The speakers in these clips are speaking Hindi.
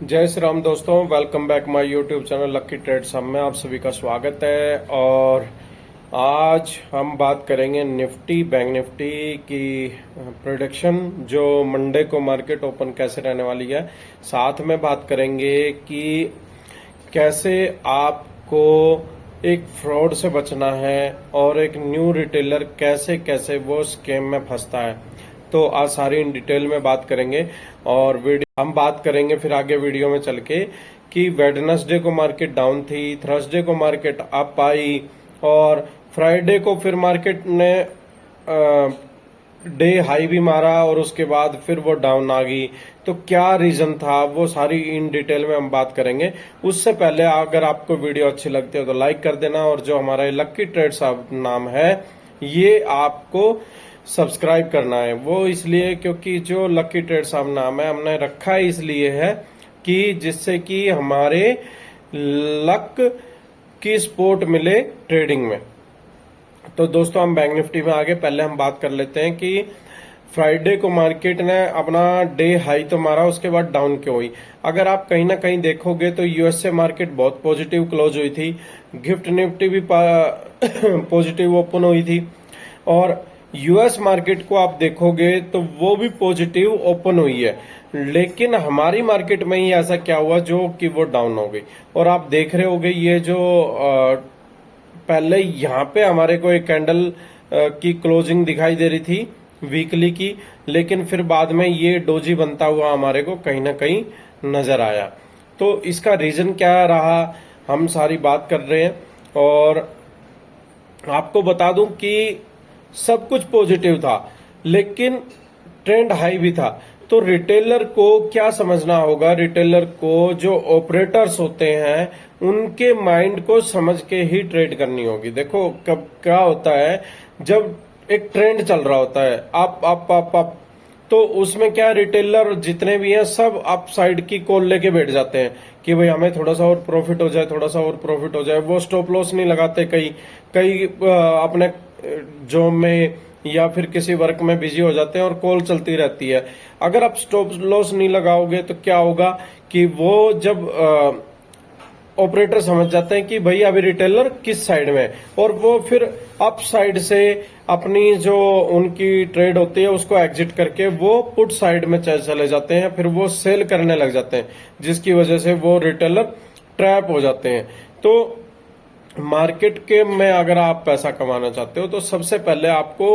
जय श्री राम दोस्तों, welcome back my YouTube channel lucky trades में आप सभी का स्वागत है। और आज हम बात करेंगे निफ्टी बैंक निफ्टी की प्रोडिक्शन, जो मंडे को मार्केट ओपन कैसे रहने वाली है। साथ में बात करेंगे कि कैसे आपको एक फ्रॉड से बचना है और एक न्यू रिटेलर कैसे कैसे वो स्कैम में फंसता है। तो आज सारी इन डिटेल में बात करेंगे और वीडियो हम बात करेंगे फिर आगे वीडियो में चल के कि वेडनेसडे को मार्केट डाउन थी, थर्सडे को मार्केट अप आई और फ्राइडे को फिर मार्केट ने डे हाई भी मारा और उसके बाद फिर वो डाउन आ गई। तो क्या रीजन था, वो सारी इन डिटेल में हम बात करेंगे। उससे पहले अगर आपको वीडियो अच्छी लगती है तो लाइक कर देना, और जो हमारा लक्की ट्रेड्स नाम है ये आपको सब्सक्राइब करना है। वो इसलिए क्योंकि जो लक्की ट्रेड साहब नाम है हमने रखा है इसलिए है कि जिससे कि हमारे लक की सपोर्ट मिले ट्रेडिंग में। तो दोस्तों हम बैंक निफ्टी में आगे पहले हम बात कर लेते हैं कि फ्राइडे को मार्केट ने अपना डे हाई तो मारा, उसके बाद डाउन क्यों हुई। अगर आप कहीं ना कहीं देखोगे तो यूएसए मार्केट बहुत पॉजिटिव क्लोज हुई थी, गिफ्ट निफ्टी भी पॉजिटिव ओपन हुई थी, और यूएस मार्केट को आप देखोगे तो वो भी पॉजिटिव ओपन हुई है। लेकिन हमारी मार्केट में ही ऐसा क्या हुआ जो कि वो डाउन हो गई। और आप देख रहे होगे ये जो पहले यहाँ पे हमारे को एक कैंडल की क्लोजिंग दिखाई दे रही थी वीकली की, लेकिन फिर बाद में ये डोजी बनता हुआ हमारे को कहीं ना कहीं नजर आया। तो इसका रीजन क्या रहा हम सारी बात कर रहे हैं। और आपको बता दूं कि सब कुछ पॉजिटिव था लेकिन ट्रेंड हाई भी था। तो रिटेलर को क्या समझना होगा, रिटेलर को जो ऑपरेटर्स होते हैं उनके माइंड को समझ के ही ट्रेड करनी होगी। देखो कब क्या होता है, जब एक ट्रेंड चल रहा होता है अप, तो उसमें क्या रिटेलर जितने भी हैं सब अप साइड की कॉल लेके बैठ जाते हैं कि भाई हमें थोड़ा सा और प्रॉफिट हो जाए, थोड़ा सा और प्रॉफिट हो जाए। वो स्टॉप लॉस नहीं लगाते, कई कई अपने जॉब में या फिर किसी वर्क में बिजी हो जाते हैं और कॉल चलती रहती है। अगर आप स्टॉप लॉस नहीं लगाओगे तो क्या होगा कि वो जब ऑपरेटर समझ जाते हैं कि भाई अभी रिटेलर किस साइड में है, और वो फिर अप साइड से अपनी जो उनकी ट्रेड होती है उसको एग्जिट करके वो पुट साइड में चले जाते हैं, फिर वो सेल करने लग जाते हैं, जिसकी वजह से वो रिटेलर ट्रैप हो जाते हैं। तो मार्केट के में अगर आप पैसा कमाना चाहते हो तो सबसे पहले आपको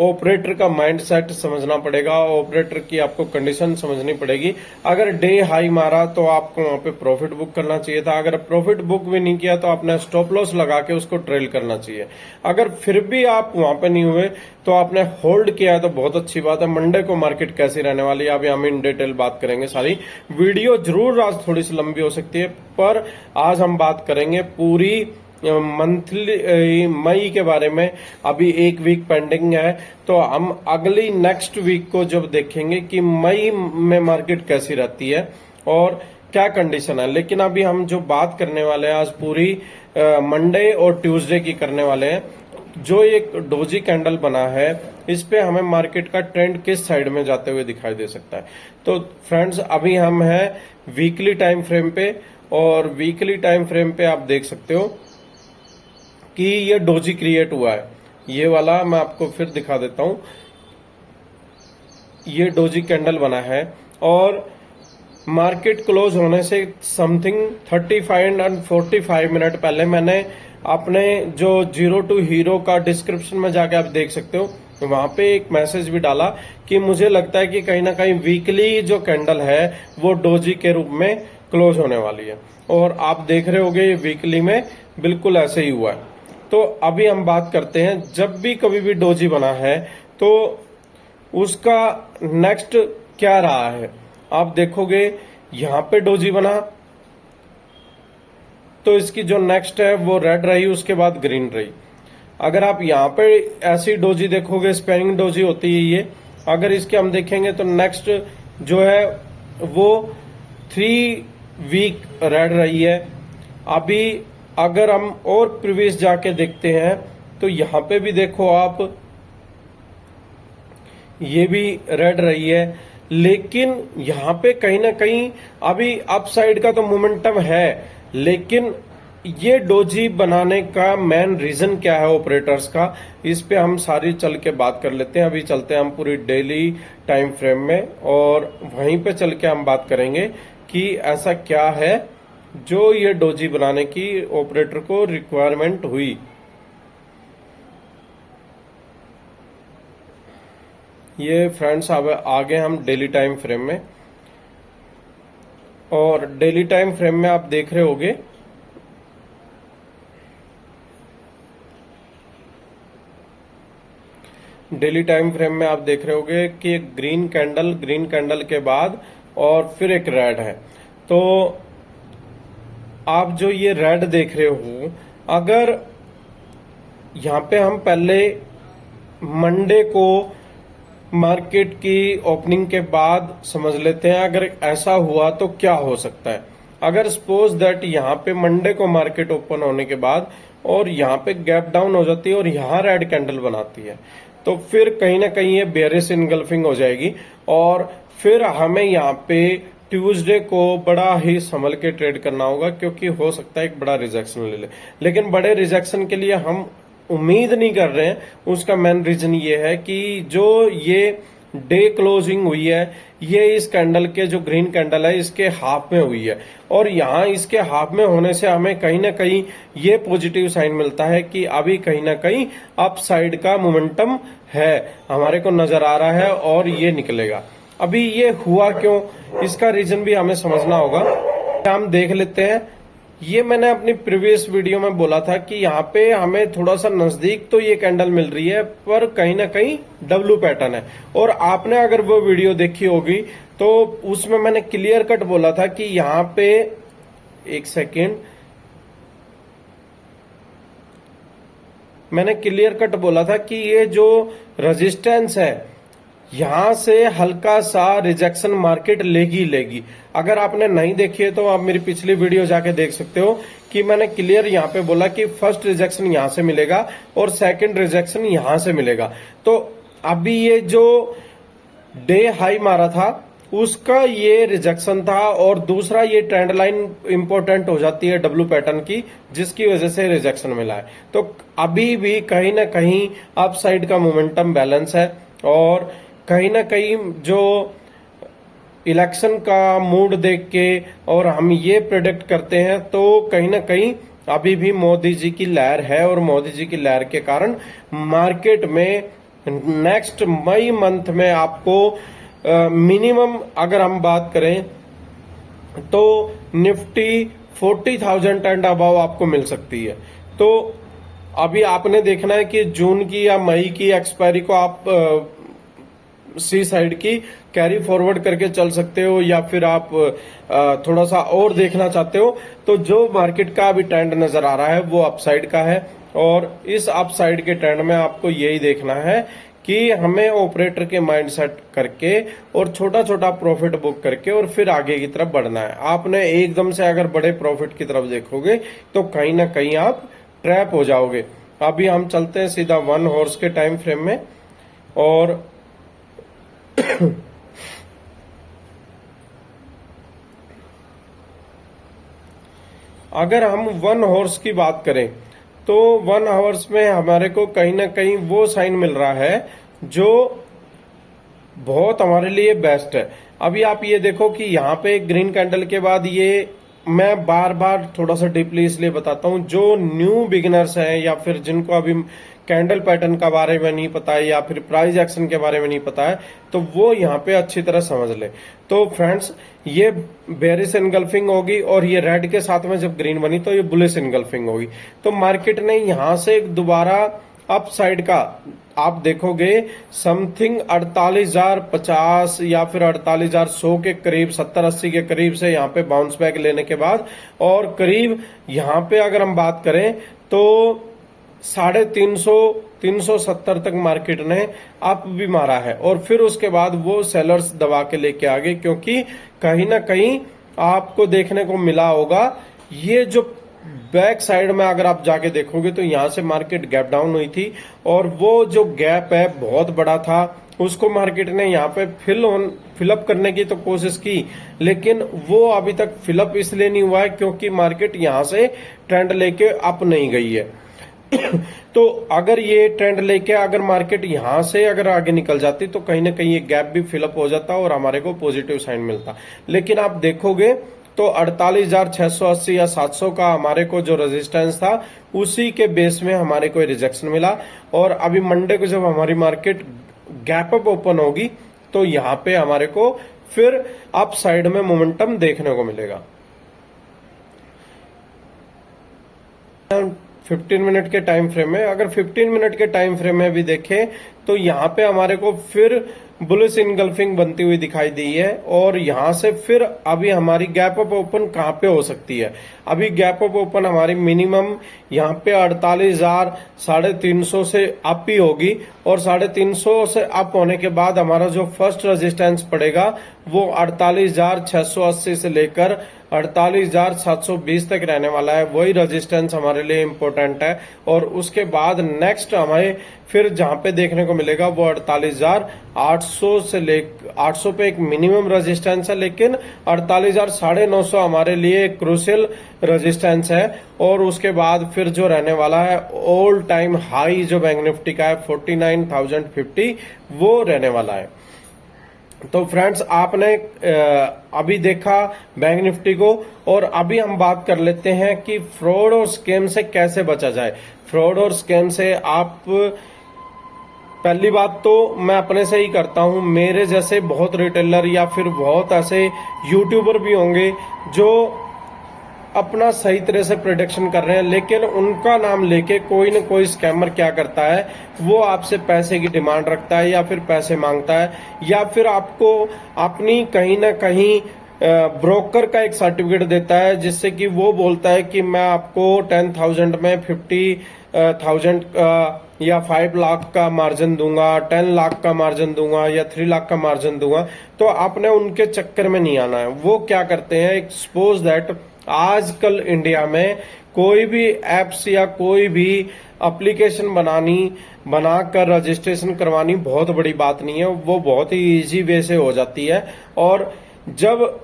ऑपरेटर का माइंड सेट समझना पड़ेगा, ऑपरेटर की आपको कंडीशन समझनी पड़ेगी। अगर डे हाई मारा तो आपको वहां पे प्रॉफिट बुक करना चाहिए था, अगर प्रॉफिट बुक भी नहीं किया तो आपने स्टॉप लॉस लगा के उसको ट्रेल करना चाहिए। अगर फिर भी आप वहां पे नहीं हुए तो आपने होल्ड किया है तो बहुत अच्छी बात है। मंडे को मार्केट कैसी रहने वाली है अभी हम इन डिटेल बात करेंगे। सारी वीडियो जरूर आज थोड़ी सी लंबी हो सकती है, पर आज हम बात करेंगे पूरी मंथली मई के बारे में। अभी एक वीक पेंडिंग है तो हम अगली नेक्स्ट वीक को जब देखेंगे कि मई में मार्केट कैसी रहती है और क्या कंडीशन है। लेकिन अभी हम जो बात करने वाले हैं आज पूरी मंडे और ट्यूसडे की करने वाले हैं। जो एक डोजी कैंडल बना है इस पे हमें मार्केट का ट्रेंड किस साइड में जाते हुए दिखाई दे सकता है। तो फ्रेंड्स अभी हम हैं वीकली टाइम फ्रेम पे, और वीकली टाइम फ्रेम पे आप देख सकते हो कि ये डोजी क्रिएट हुआ है। ये वाला मैं आपको फिर दिखा देता हूं, ये डोजी कैंडल बना है और मार्केट क्लोज होने से समथिंग 35 एंड 45 मिनट पहले मैंने अपने जो जीरो टू हीरो का डिस्क्रिप्शन में जाके आप देख सकते हो, वहां पे एक मैसेज भी डाला कि मुझे लगता है कि कहीं ना कहीं वीकली जो कैंडल है वो डोजी के रूप में क्लोज होने वाली है। और आप देख रहे होगे ये वीकली में बिल्कुल ऐसे ही हुआ है। तो अभी हम बात करते हैं, जब भी कभी भी डोजी बना है तो उसका नेक्स्ट क्या रहा है। आप देखोगे यहां पे डोजी बना तो इसकी जो नेक्स्ट है वो रेड रही, उसके बाद ग्रीन रही। अगर आप यहां पे ऐसी डोजी देखोगे, स्पेनिंग डोजी होती है ये, अगर इसके हम देखेंगे तो नेक्स्ट जो है वो 3 वीक रेड रही है। अभी अगर हम और प्रीवियस जाके देखते हैं तो यहां पे भी देखो आप, ये भी रेड रही है। लेकिन यहाँ पे कहीं ना कहीं अभी अपसाइड का तो मोमेंटम है, लेकिन ये डोजी बनाने का मेन रीजन क्या है ऑपरेटर्स का, इस पे हम सारी चल के बात कर लेते हैं। अभी चलते हैं हम पूरी डेली टाइम फ्रेम में और वहीं पे चल के हम बात करेंगे कि ऐसा क्या है जो ये डोजी बनाने की ऑपरेटर को रिक्वायरमेंट हुई। ये फ्रेंड्स अब आगे हम डेली टाइम फ्रेम में, और डेली टाइम फ्रेम में आप देख रहे होगे डेली टाइम फ्रेम में आप देख रहे होगे कि एक ग्रीन कैंडल के बाद और फिर एक रेड है। तो आप जो ये रेड देख रहे हो, अगर यहां पे हम पहले मंडे को मार्केट की ओपनिंग के बाद समझ लेते हैं, अगर ऐसा हुआ तो क्या हो सकता है। अगर सपोज दैट यहां पे मंडे को मार्केट ओपन होने के बाद और यहां पे गैप डाउन हो जाती है और यहां रेड कैंडल बनाती है, तो फिर कहीं ना कहीं ये बेयरिश इनगल्फिंग हो जाएगी और फिर हमें यहाँ पे ट्यूसडे को बड़ा ही संभल के ट्रेड करना होगा, क्योंकि हो सकता है एक बड़ा रिजेक्शन ले ले। लेकिन बड़े रिजेक्शन के लिए हम उम्मीद नहीं कर रहे हैं। उसका मेन रीजन ये है कि जो ये डे क्लोजिंग हुई है, ये इस कैंडल के जो ग्रीन कैंडल है इसके हाफ में हुई है, और यहाँ इसके हाफ में होने से हमें कहीं ना कहीं ये पॉजिटिव साइन मिलता है कि अभी कहीं ना कहीं अप साइड का मोमेंटम है, हमारे को नजर आ रहा है और ये निकलेगा। अभी ये हुआ क्यों, इसका रीजन भी हमें समझना होगा। हम देख लेते हैं। ये मैंने अपनी प्रीवियस वीडियो में बोला था कि यहाँ पे हमें थोड़ा सा नजदीक तो ये कैंडल मिल रही है, पर कहीं ना कहीं डब्लू पैटर्न है। और आपने अगर वो वीडियो देखी होगी तो उसमें मैंने क्लियर कट बोला था कि यहाँ पे, एक सेकेंड, मैंने क्लियर कट बोला था कि ये जो रेजिस्टेंस है यहां से हल्का सा रिजेक्शन मार्केट लेगी। अगर आपने नहीं देखी है तो आप मेरी पिछली वीडियो जाके देख सकते हो कि मैंने क्लियर यहां पे बोला कि फर्स्ट रिजेक्शन यहां से मिलेगा और सेकंड रिजेक्शन यहां से मिलेगा। तो अभी ये जो डे हाई मारा था उसका ये रिजेक्शन था, और दूसरा ये ट्रेंड लाइन इंपॉर्टेंट हो जाती है डब्लू पैटर्न की, जिसकी वजह से रिजेक्शन मिला है। तो अभी भी कहीं ना कहीं अप साइड का मोमेंटम बैलेंस है, और कहीं ना कहीं जो इलेक्शन का मूड देख के और हम ये प्रेडिक्ट करते हैं, तो कहीं ना कहीं अभी भी मोदी जी की लहर है, और मोदी जी की लहर के कारण मार्केट में नेक्स्ट मई मंथ में आपको मिनिमम अगर हम बात करें तो निफ्टी 40,000 एंड अबव आपको मिल सकती है। तो अभी आपने देखना है कि जून की या मई की एक्सपायरी को आप सी साइड की कैरी फॉरवर्ड करके चल सकते हो, या फिर आप थोड़ा सा और देखना चाहते हो। तो जो मार्केट का अभी ट्रेंड नजर आ रहा है वो अपसाइड का है, और इस अपसाइड के ट्रेंड में आपको यही देखना है कि हमें ऑपरेटर के माइंड सेट करके और छोटा छोटा प्रॉफिट बुक करके और फिर आगे की तरफ बढ़ना है। आपने एकदम से अगर बड़े प्रॉफिट की तरफ देखोगे तो कहीं ना कहीं आप ट्रैप हो जाओगे। अभी हम चलते हैं सीधा 1 हॉर्स के टाइम फ्रेम में, और अगर हम 1 हॉर्स की बात करें तो 1 आवर्स में हमारे को कहीं ना कहीं वो साइन मिल रहा है जो बहुत हमारे लिए बेस्ट है। अभी आप ये देखो कि यहाँ पे ग्रीन कैंडल के बाद ये, मैं बार बार थोड़ा सा डीपली इसलिए बताता हूं, जो न्यू बिगिनर्स हैं या फिर जिनको अभी कैंडल पैटर्न का बारे में नहीं पता है या फिर प्राइस एक्शन के बारे में नहीं पता है, तो वो यहाँ पे अच्छी तरह समझ ले। तो फ्रेंड्स, ये बेरिश इनगल्फिंग होगी, और ये रेड के साथ में जब ग्रीन बनी तो ये बुलिश इनगल्फिंग होगी। तो मार्केट ने यहां से दोबारा अप साइड का आप देखोगे समथिंग 48,050 या फिर 48,100 के करीब, 70-80 के करीब से यहाँ पे बाउंस बैक लेने के बाद, और करीब यहाँ पे अगर हम बात करें तो 350 370 तक मार्केट ने अप भी मारा है, और फिर उसके बाद वो सेलर्स दबा के लेके आ गए, क्योंकि कहीं ना कहीं आपको देखने को मिला होगा ये जो बैक साइड में अगर आप जाके देखोगे तो यहां से मार्केट गैप डाउन हुई थी, और वो जो गैप है बहुत बड़ा था, उसको मार्केट ने यहाँ पे फिलअप करने की तो कोशिश की, लेकिन वो अभी तक फिलअप इसलिए नहीं हुआ है क्योंकि मार्केट यहाँ से ट्रेंड लेके अप नहीं गई है। तो अगर ये ट्रेंड लेके अगर मार्केट यहां से अगर आगे निकल जाती तो कहीं ना कहीं ये गैप भी फिलअप हो जाता और हमारे को पॉजिटिव साइन मिलता। लेकिन आप देखोगे तो 48,680 या 700 का हमारे को जो रेजिस्टेंस था उसी के बेस में हमारे को रिजेक्शन मिला। और अभी मंडे को जब हमारी मार्केट गैप अप ओपन होगी तो यहाँ पे हमारे को फिर अप साइड में मोमेंटम देखने को मिलेगा। 15 मिनट के टाइम फ्रेम में, अगर 15 मिनट के टाइम फ्रेम में भी देखें तो यहाँ पे हमारे को फिर बुलिश इनगल्फिंग बनती हुई दिखाई दी है। और यहां से फिर अभी हमारी गैप अप ओपन कहां पे हो सकती है? अभी गैप अप ओपन हमारी मिनिमम यहाँ पे 48,350 से अप ही होगी। और 350 से अप होने के बाद हमारा जो फर्स्ट रेजिस्टेंस पड़ेगा वो 48,680 से लेकर 48,720 तक रहने वाला है। वही रेजिस्टेंस हमारे लिए इम्पोर्टेंट है। और उसके बाद नेक्स्ट हमें फिर जहां पे देखने को मिलेगा वो 48,800 से लेकर 800 पे एक मिनिमम रेजिस्टेंस है, लेकिन 48,950 हमारे लिए क्रूशियल रेजिस्टेंस है। और उसके बाद फिर जो रहने वाला है ऑल टाइम हाई जो बैंक निफ्टी का है 49,050 वो रहने वाला है। तो फ्रेंड्स आपने अभी देखा बैंक निफ्टी को, और अभी हम बात कर लेते हैं कि फ्रॉड और स्कैम से कैसे बचा जाए। फ्रॉड और स्कैम से आप, पहली बात तो मैं अपने से ही करता हूं, मेरे जैसे बहुत रिटेलर या फिर बहुत ऐसे यूट्यूबर भी होंगे जो अपना सही तरह से प्रोडक्शन कर रहे हैं, लेकिन उनका नाम लेके कोई न कोई स्कैमर क्या करता है, वो आपसे पैसे की डिमांड रखता है या फिर पैसे मांगता है, या फिर आपको अपनी कहीं ना कहीं ब्रोकर का एक सर्टिफिकेट देता है जिससे कि वो बोलता है कि मैं आपको 10,000 में 50,000 या 5 लाख का मार्जिन दूंगा, 10 लाख का मार्जिन दूंगा या 3 लाख का मार्जिन दूंगा। तो आपने उनके चक्कर में नहीं आना है। वो क्या करते हैं, सपोज दैट आजकल इंडिया में कोई भी एप्स या कोई भी एप्लीकेशन बनाकर रजिस्ट्रेशन करवानी बहुत बड़ी बात नहीं है, वो बहुत ही इजी वे से हो जाती है। और जब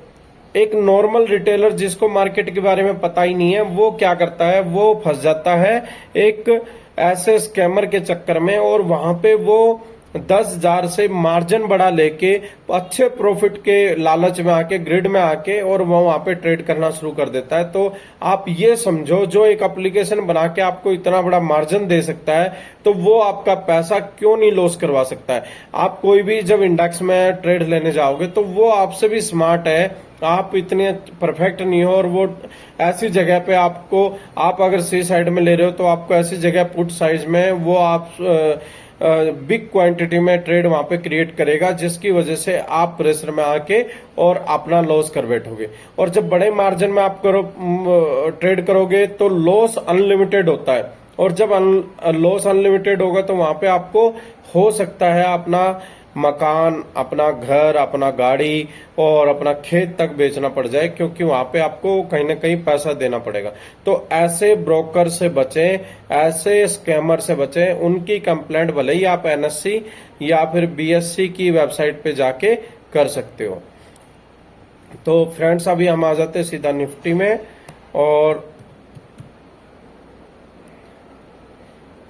एक नॉर्मल रिटेलर जिसको मार्केट के बारे में पता ही नहीं है, वो क्या करता है, वो फंस जाता है एक ऐसे स्कैमर के चक्कर में, और वहां पे वो 10,000 से मार्जिन बढ़ा लेके अच्छे प्रॉफिट के लालच में आके, ग्रिड में आके, और वो वहां पे ट्रेड करना शुरू कर देता है। तो आप ये समझो, जो एक एप्लीकेशन बना के आपको इतना बड़ा मार्जिन दे सकता है, तो वो आपका पैसा क्यों नहीं लॉस करवा सकता है। आप कोई भी जब इंडेक्स में ट्रेड लेने जाओगे तो वो आपसे भी स्मार्ट है, आप इतने परफेक्ट नहीं हो, और वो ऐसी जगह पे आपको, आप अगर सी साइड में ले रहे हो तो आपको ऐसी जगह पुट साइज में वो आप बिग क्वांटिटी में ट्रेड वहां पे क्रिएट करेगा, जिसकी वजह से आप प्रेशर में आके और अपना लॉस कर बैठोगे। और जब बड़े मार्जिन में आप ट्रेड करोगे तो लॉस अनलिमिटेड होता है, और जब लॉस अनलिमिटेड होगा तो वहां पे आपको हो सकता है अपना मकान, अपना घर, अपना गाड़ी और अपना खेत तक बेचना पड़ जाए, क्योंकि वहां पे आपको कहीं ना कहीं पैसा देना पड़ेगा। तो ऐसे ब्रोकर से बचें, ऐसे स्कैमर से बचें। उनकी कंप्लेंट भले ही आप एनएससी या फिर बीएससी की वेबसाइट पे जाके कर सकते हो। तो फ्रेंड्स अभी हम आ जाते हैं सीधा निफ्टी में। और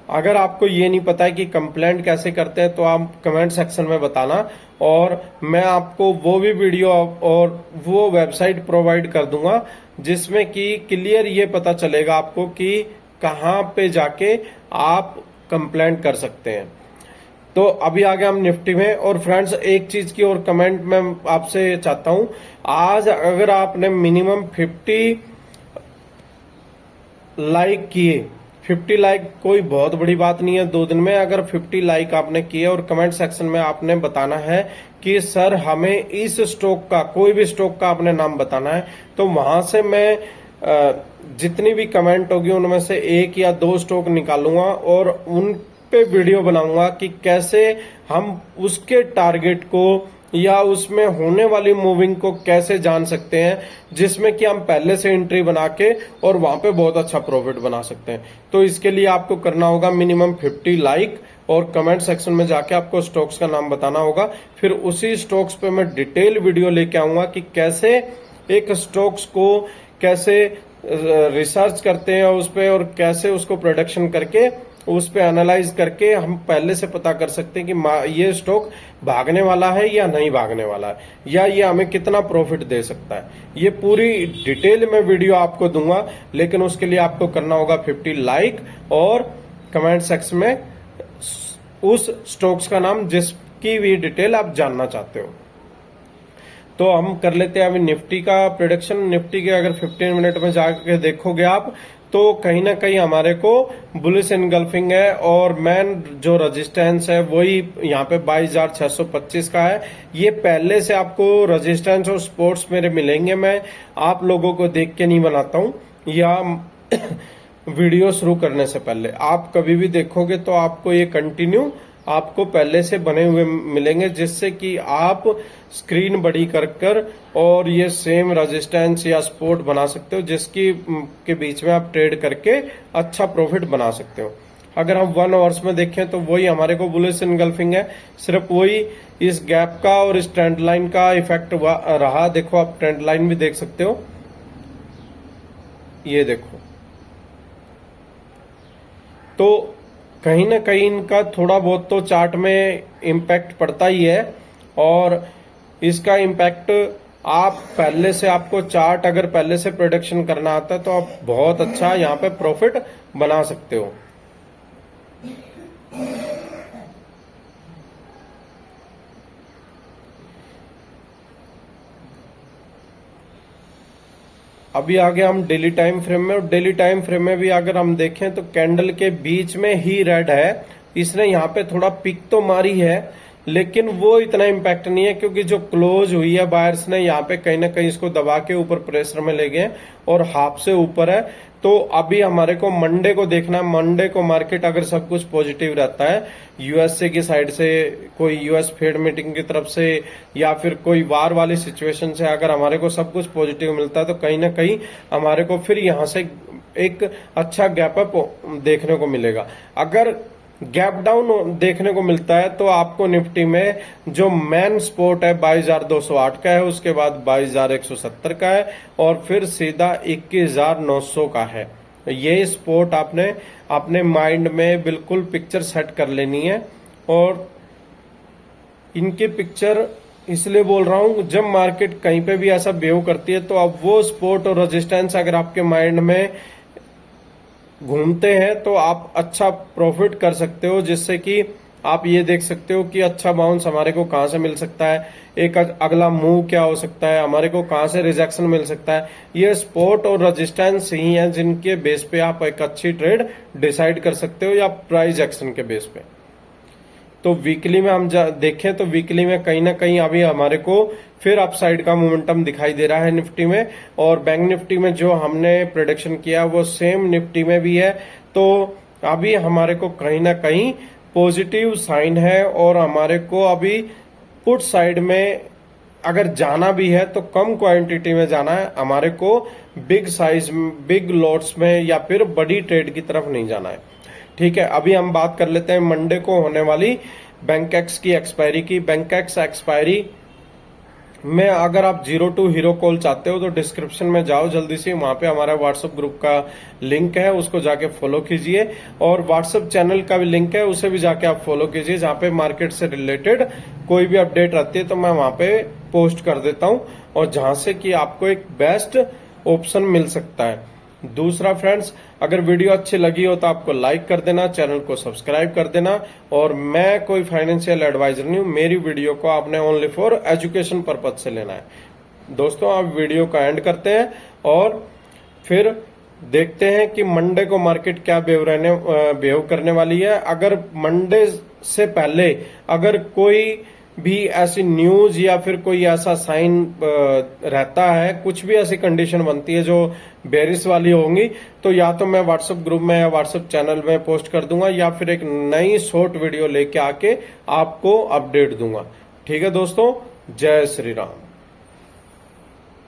अगर आपको ये नहीं पता है कि कंप्लेंट कैसे करते हैं तो आप कमेंट सेक्शन में बताना, और मैं आपको वो भी वीडियो और वो वेबसाइट प्रोवाइड कर दूंगा जिसमें कि क्लियर ये पता चलेगा आपको कि कहां पे जाके आप कंप्लेंट कर सकते हैं। तो अभी आगे हम निफ्टी में। और फ्रेंड्स एक चीज की और कमेंट मैं आपसे चाहता हूं, आज अगर आपने मिनिमम 50 लाइक किए, 50 लाइक कोई बहुत बड़ी बात नहीं है 2 दिन में। अगर 50 लाइक आपने किए और कमेंट सेक्शन में आपने बताना है कि सर हमें इस स्टॉक का, कोई भी स्टॉक का आपने नाम बताना है, तो वहां से मैं जितनी भी कमेंट होगी उनमें से 1 या 2 स्टॉक निकालूंगा और उन पे वीडियो बनाऊंगा कि कैसे हम उसके टारगेट को या उसमें होने वाली मूविंग को कैसे जान सकते हैं, जिसमें कि हम पहले से एंट्री बना के और वहां पे बहुत अच्छा प्रॉफिट बना सकते हैं। तो इसके लिए आपको करना होगा मिनिमम 50 लाइक और कमेंट सेक्शन में जाके आपको स्टॉक्स का नाम बताना होगा। फिर उसी स्टॉक्स पे मैं डिटेल वीडियो लेके आऊंगा कि कैसे एक स्टॉक्स को कैसे रिसर्च करते हैं उस पे, और कैसे उसको प्रोडक्शन करके उस पे एनालाइज करके हम पहले से पता कर सकते हैं कि ये स्टॉक भागने वाला है या नहीं भागने वाला है, या ये हमें कितना प्रॉफिट दे सकता है। ये पूरी डिटेल में वीडियो आपको दूंगा, लेकिन उसके लिए आपको करना होगा 50 लाइक और कमेंट सेक्शन में उस स्टॉक्स का नाम जिसकी भी डिटेल आप जानना चाहते हो। तो हम कर लेते हैं अभी निफ्टी का प्रोडक्शन। निफ्टी के अगर 15 मिनट में जाके देखोगे आप तो कहीं ना कहीं हमारे को बुलिश इनगल्फिंग है, और मेन जो रेजिस्टेंस है वही यहाँ पे 22,625 का है। ये पहले से आपको रेजिस्टेंस और सपोर्ट्स मेरे मिलेंगे, मैं आप लोगों को देख के नहीं बनाता हूँ, या वीडियो शुरू करने से पहले आप कभी भी देखोगे तो आपको ये कंटिन्यू आपको पहले से बने हुए मिलेंगे, जिससे कि आप स्क्रीन बड़ी कर और ये सेम रेजिस्टेंस या सपोर्ट बना सकते हो, जिसकी के बीच में आप ट्रेड करके अच्छा प्रॉफिट बना सकते हो। अगर हम 1 आवर्स में देखें तो वही हमारे को बुलिश इनगल्फिंग है, सिर्फ वही इस गैप का और इस ट्रेंड लाइन का इफेक्ट रहा। देखो आप ट्रेंड लाइन भी देख सकते हो, ये देखो। तो कहीं ना कहीं इनका थोड़ा बहुत तो चार्ट में इम्पैक्ट पड़ता ही है, और इसका इम्पैक्ट आप पहले से, आपको चार्ट अगर पहले से प्रोडक्शन करना आता है तो आप बहुत अच्छा यहाँ पे प्रॉफिट बना सकते हो। अभी आगे हम डेली टाइम फ्रेम में, और डेली टाइम फ्रेम में भी अगर हम देखें तो कैंडल के बीच में ही रेड है। इसने यहाँ पे थोड़ा पिक तो मारी है, लेकिन वो इतना इम्पैक्ट नहीं है, क्योंकि जो क्लोज हुई है बायर्स ने यहाँ पे कहीं ना कहीं इसको दबा के ऊपर प्रेशर में ले गए और हाफ से ऊपर है। तो अभी हमारे को मंडे को देखना है। मंडे को मार्केट अगर सब कुछ पॉजिटिव रहता है, यूएसए की साइड से, कोई यूएस फेड मीटिंग की तरफ से, या फिर कोई वार वाली सिचुएशन से अगर हमारे को सब कुछ पॉजिटिव मिलता है, तो कहीं ना कहीं हमारे को फिर यहां से एक अच्छा गैप अप देखने को मिलेगा। अगर गैप डाउन देखने को मिलता है तो आपको निफ्टी में जो मेन सपोर्ट है 22,208 का है, उसके बाद 22,170 का है, और फिर सीधा 21,900 का है। ये सपोर्ट आपने अपने माइंड में बिल्कुल पिक्चर सेट कर लेनी है। और इनकी पिक्चर इसलिए बोल रहा हूं, जब मार्केट कहीं पे भी ऐसा बिहेव करती है तो आप वो सपोर्ट और रेजिस्टेंस अगर आपके माइंड में घूमते हैं तो आप अच्छा प्रॉफिट कर सकते हो, जिससे कि आप ये देख सकते हो कि अच्छा बाउंस हमारे को कहां से मिल सकता है, एक अगला मूव क्या हो सकता है, हमारे को कहां से रिजेक्शन मिल सकता है। ये सपोर्ट और रेजिस्टेंस ही है जिनके बेस पे आप एक अच्छी ट्रेड डिसाइड कर सकते हो, या प्राइस एक्शन के बेस पे। तो वीकली में हम देखें तो वीकली में कहीं ना कहीं अभी हमारे को फिर अपसाइड का मोमेंटम दिखाई दे रहा है निफ्टी में, और बैंक निफ्टी में जो हमने प्रेडिक्शन किया वो सेम निफ्टी में भी है। तो अभी हमारे को कहीं ना कहीं पॉजिटिव साइन है, और हमारे को अभी पुट साइड में अगर जाना भी है तो कम क्वांटिटी में जाना है, हमारे को बिग साइज, बिग लॉट्स में या फिर बड़ी ट्रेड की तरफ नहीं जाना है। ठीक है, अभी हम बात कर लेते हैं मंडे को होने वाली बैंकेक्स की एक्सपायरी की। बैंकेक्स एक्सपायरी में अगर आप 02 हीरो कॉल चाहते हो तो डिस्क्रिप्शन में जाओ जल्दी से, वहां पे हमारा व्हाट्सएप ग्रुप का लिंक है, उसको जाके फॉलो कीजिए, और व्हाट्सएप चैनल का भी लिंक है, उसे भी जाके आप फॉलो कीजिए, जहां पे मार्केट से रिलेटेड कोई भी अपडेट रहती है तो मैं वहां पे पोस्ट कर देता हूं, और जहां से कि आपको एक बेस्ट ऑप्शन मिल सकता है। दूसरा फ्रेंड्स, अगर वीडियो अच्छी लगी हो तो आपको लाइक कर देना, चैनल को सब्सक्राइब कर देना, और मैं कोई फाइनेंशियल एडवाइजर नहीं हूं, मेरी वीडियो को आपने ओनली फॉर एजुकेशन पर्पज से लेना है। दोस्तों, आप वीडियो का एंड करते हैं और फिर देखते हैं कि मंडे को मार्केट क्या बिहेव करने वाली है। अगर मंडे से पहले अगर कोई भी ऐसी न्यूज या फिर कोई ऐसा साइन रहता है, कुछ भी ऐसी कंडीशन बनती है जो बेरिश वाली होंगी, तो या तो मैं व्हाट्सएप ग्रुप में या व्हाट्सएप चैनल में पोस्ट कर दूंगा, या फिर एक नई शॉर्ट वीडियो लेके आके आपको अपडेट दूंगा। ठीक है दोस्तों, जय श्री राम।